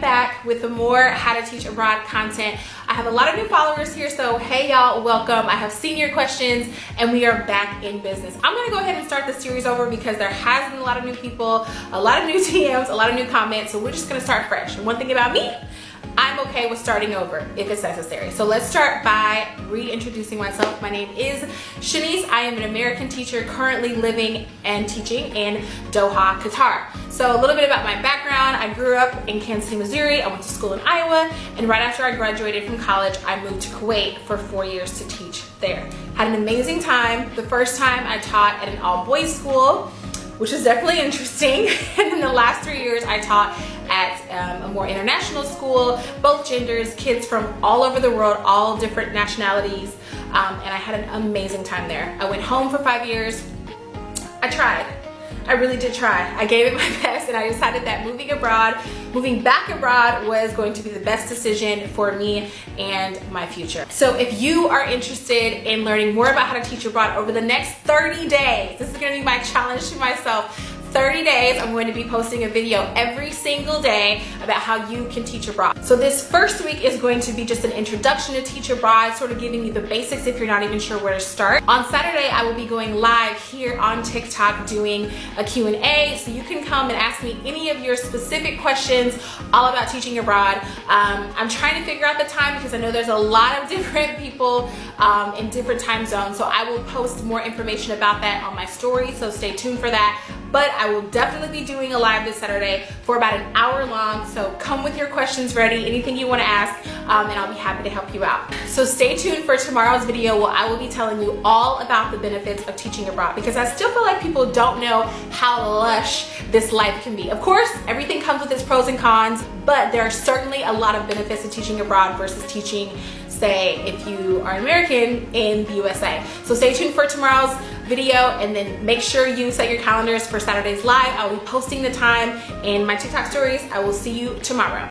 back with more how to teach abroad content. I have a lot of new followers here, so hey y'all, welcome. I have seen your questions and we are back in business. I'm gonna go ahead and start the series over because there has been a lot of new people, a lot of new DMs, a lot of new comments, so we're just gonna start fresh. And one thing about me, I'm okay with starting over if it's necessary. So let's start by reintroducing myself. My name is Shanice. I am an American teacher currently living and teaching in Doha, Qatar. So a little bit about my background. I grew up in Kansas City, Missouri. I went to school in Iowa, and right after I graduated from college, I moved to Kuwait for 4 years to teach there. Had an amazing time. The first time I taught at an all-boys school, which is definitely interesting. And then the last 3 years I taught at a more international school, both genders, kids from all over the world, all different nationalities, and I had an amazing time there. I went home for 5 years. I tried. I really did try. I gave it my best, and I decided that moving back abroad was going to be the best decision for me and my future. So if you are interested in learning more about how to teach abroad over the next 30 days, this is gonna be my challenge to myself. 30 days, I'm going to be posting a video every single day about how you can teach abroad. So this first week is going to be just an introduction to teach abroad, sort of giving you the basics if you're not even sure where to start. On Saturday, I will be going live here on TikTok doing a Q&A, so you can come and ask me any of your specific questions all about teaching abroad. I'm trying to figure out the time because I know there's a lot of different people in different time zones, so I will post more information about that on my story, so stay tuned for that. But I will definitely be doing a live this Saturday for about an hour long, so come with your questions ready, anything you want to ask, and I'll be happy to help you out. So stay tuned for tomorrow's video where I will be telling you all about the benefits of teaching abroad, because I still feel like people don't know how lush this life can be. Of course, everything comes with its pros and cons, but there are certainly a lot of benefits to teaching abroad versus teaching, say, if you are an American in the USA. So stay tuned for tomorrow's video, and then make sure you set your calendars for Saturday's live. I'll be posting the time in my TikTok stories. I will see you tomorrow.